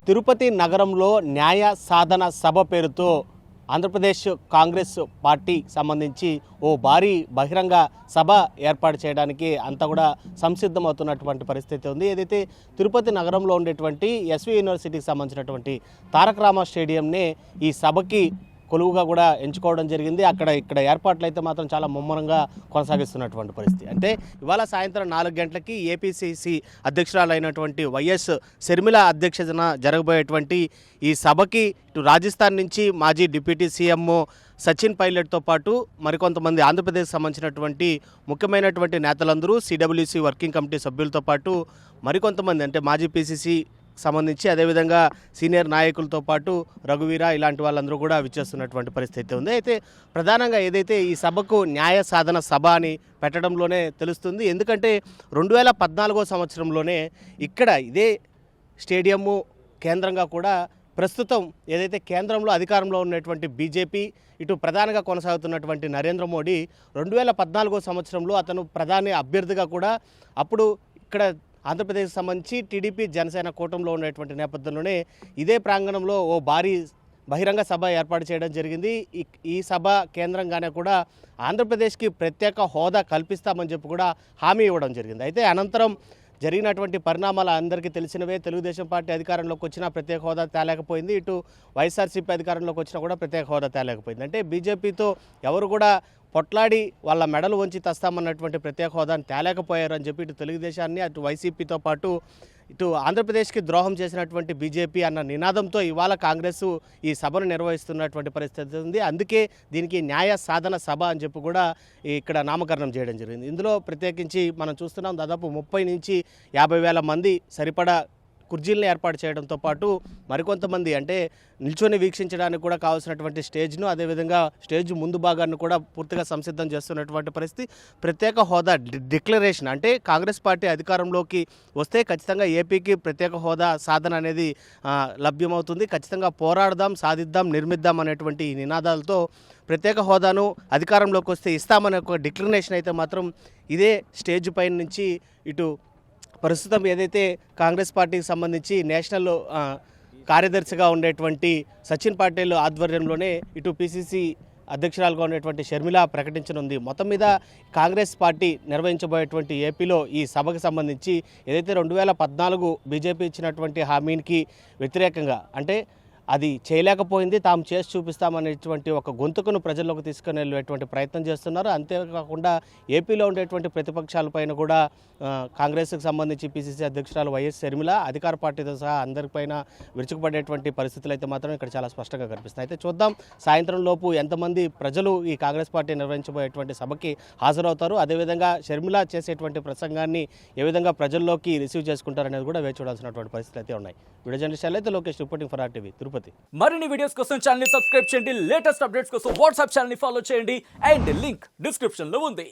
తిరుపతి నగరంలో న్యాయ సాధన సభ పేరుతో ఆంధ్రప్రదేశ్ కాంగ్రెస్ పార్టీ సంబంధించి ఓ భారీ బహిరంగ సభ ఏర్పాటు చేయడానికి అంతా కూడా సంసిద్ధమవుతున్నటువంటి పరిస్థితి ఉంది. ఏదైతే తిరుపతి నగరంలో ఉండేటువంటి ఎస్వి యూనివర్సిటీకి సంబంధించినటువంటి తారక రామ స్టేడియంనే ఈ సభకి కొలువుగా కూడా ఎంచుకోవడం జరిగింది. ఇక్కడ ఏర్పాట్లు అయితే మాత్రం చాలా ముమ్మరంగా కొనసాగిస్తున్నటువంటి పరిస్థితి. అంటే ఇవాళ సాయంత్రం 4 గంటలకి ఏపీసీసీ అధ్యక్షురాలైనటువంటి వైఎస్ షర్మిల అధ్యక్షతన జరగబోయేటువంటి ఈ సభకి ఇటు రాజస్థాన్ నుంచి మాజీ డిప్యూటీ సీఎం సచిన్ పైలట్తో పాటు మరికొంతమంది ఆంధ్రప్రదేశ్కి సంబంధించినటువంటి ముఖ్యమైనటువంటి నేతలందరూ సిడబ్ల్యూసీ వర్కింగ్ కమిటీ సభ్యులతో పాటు మరికొంతమంది అంటే మాజీ పీసీసీ సంబంధించి అదేవిధంగా సీనియర్ నాయకులతో పాటు రఘువీర ఇలాంటి వాళ్ళందరూ కూడా విచ్చేస్తున్నటువంటి పరిస్థితి ఉంది. అయితే ప్రధానంగా ఏదైతే ఈ సభకు న్యాయ సాధన సభ అని పెట్టడంలోనే తెలుస్తుంది. ఎందుకంటే 2014 సంవత్సరంలోనే ఇక్కడ ఇదే స్టేడియము కేంద్రంగా కూడా ప్రస్తుతం ఏదైతే కేంద్రంలో అధికారంలో ఉన్నటువంటి బీజేపీ ఇటు ప్రధానంగా కొనసాగుతున్నటువంటి నరేంద్ర మోడీ 2014 సంవత్సరంలో అతను ప్రధాని అభ్యర్థిగా కూడా అప్పుడు ఇక్కడ ఆంధ్రప్రదేశ్కి సంబంధించి టీడీపీ జనసేన కూటమిలో ఉన్నటువంటి నేపథ్యంలోనే ఇదే ప్రాంగణంలో ఓ భారీ బహిరంగ సభ ఏర్పాటు చేయడం జరిగింది. ఈ సభ కేంద్రంగానే కూడా ఆంధ్రప్రదేశ్కి ప్రత్యేక హోదా కల్పిస్తామని చెప్పి కూడా హామీ ఇవ్వడం జరిగింది. అయితే అనంతరం జరిగినటువంటి పరిణామాలు అందరికీ తెలిసినవే. తెలుగుదేశం పార్టీ అధికారంలోకి వచ్చినా ప్రత్యేక హోదా తేలేకపోయింది. ఇటు వైఎస్ఆర్సీపీ అధికారంలోకి వచ్చినా కూడా ప్రత్యేక హోదా తేలేకపోయింది. అంటే బీజేపీతో ఎవరు కూడా పొట్లాడి వాళ్ళ మెడలు వంచి తెస్తామన్నటువంటి ప్రత్యేక హోదాను తేలేకపోయారని చెప్పి ఇటు తెలుగుదేశాన్ని అటు వైసీపీతో పాటు ఇటు ఆంధ్రప్రదేశ్కి ద్రోహం చేసినటువంటి బీజేపీ అన్న నినాదంతో ఇవాళ కాంగ్రెస్ ఈ సభను నిర్వహిస్తున్నటువంటి పరిస్థితి ఉంది. అందుకే దీనికి న్యాయ సాధన సభ అని చెప్పి కూడా ఇక్కడ నామకరణం చేయడం జరిగింది. ఇందులో ప్రత్యేకించి మనం చూస్తున్నాం దాదాపు 30 నుంచి 50,000 మంది సరిపడా కుర్చీలను ఏర్పాటు చేయడంతో పాటు మరికొంతమంది అంటే నిల్చొని వీక్షించడానికి కూడా కావాల్సినటువంటి స్టేజ్ను అదేవిధంగా స్టేజ్ ముందు భాగాన్ని కూడా పూర్తిగా సంసిద్ధం చేస్తున్నటువంటి పరిస్థితి. ప్రత్యేక హోదా డిక్లరేషన్ అంటే కాంగ్రెస్ పార్టీ అధికారంలోకి వస్తే ఖచ్చితంగా ఏపీకి ప్రత్యేక హోదా సాధన అనేది లభ్యమవుతుంది. ఖచ్చితంగా పోరాడదాం, సాధిద్దాం, నిర్మిద్దాం అనేటువంటి ఈ నినాదాలతో ప్రత్యేక హోదాను అధికారంలోకి వస్తే ఇస్తామనే ఒక డిక్లరేషన్ అయితే మాత్రం ఇదే స్టేజ్ పైన నుంచి ఇటు ప్రస్తుతం ఏదైతే కాంగ్రెస్ పార్టీకి సంబంధించి నేషనల్ కార్యదర్శిగా ఉండేటువంటి సచిన్ పాటిల్ ఆధ్వర్యంలోనే ఇటు పిసిసి అధ్యక్షురాలుగా ఉన్నటువంటి షర్మిల ప్రకటించనుంది. మొత్తం మీద కాంగ్రెస్ పార్టీ నిర్వహించబోయేటువంటి ఏపీలో ఈ సభకు సంబంధించి ఏదైతే 2014 బీజేపీ ఇచ్చినటువంటి హామీకి వ్యతిరేకంగా అంటే అది చేయలేకపోయింది, తాము చేసి చూపిస్తామనేటువంటి ఒక గొంతుకును ప్రజల్లోకి తీసుకుని వెళ్ళేటువంటి ప్రయత్నం చేస్తున్నారు. అంతేకాకుండా ఏపీలో ఉండేటువంటి ప్రతిపక్షాలపైన కూడా కాంగ్రెస్కి సంబంధించి పిసిసి అధ్యక్షురాలు వైఎస్ షర్మిల అధికార పార్టీతో సహా అందరిపైన విరుచుకుపడేటువంటి పరిస్థితులు అయితే మాత్రం ఇక్కడ చాలా స్పష్టంగా కనిపిస్తాయి. అయితే చూద్దాం సాయంత్రం లోపు ఎంతమంది ప్రజలు ఈ కాంగ్రెస్ పార్టీ నిర్వహించబోయేటువంటి సభకి హాజరవుతారు, అదేవిధంగా షర్మిల చేసేటువంటి ప్రసంగాన్ని ఏ విధంగా ప్రజల్లోకి రిసీవ్ చేసుకుంటారనేది కూడా వేచి చూడాల్సినటువంటి పరిస్థితులు అయితే ఉన్నాయి. వీడియో జర్నలిస్ట్ అయితే Lokesh reporting for RTV Tirupati. మరిన్ని వీడియోస్ కోసం ఛానల్ ని సబ్స్క్రైబ్ చేయండి, లేటెస్ట్ అప్డేట్స్ కోసం వాట్సాప్ ఛానల్ ని ఫాలో చేయండి అండ్ లింక్ డిస్క్రిప్షన్ లో ఉంది.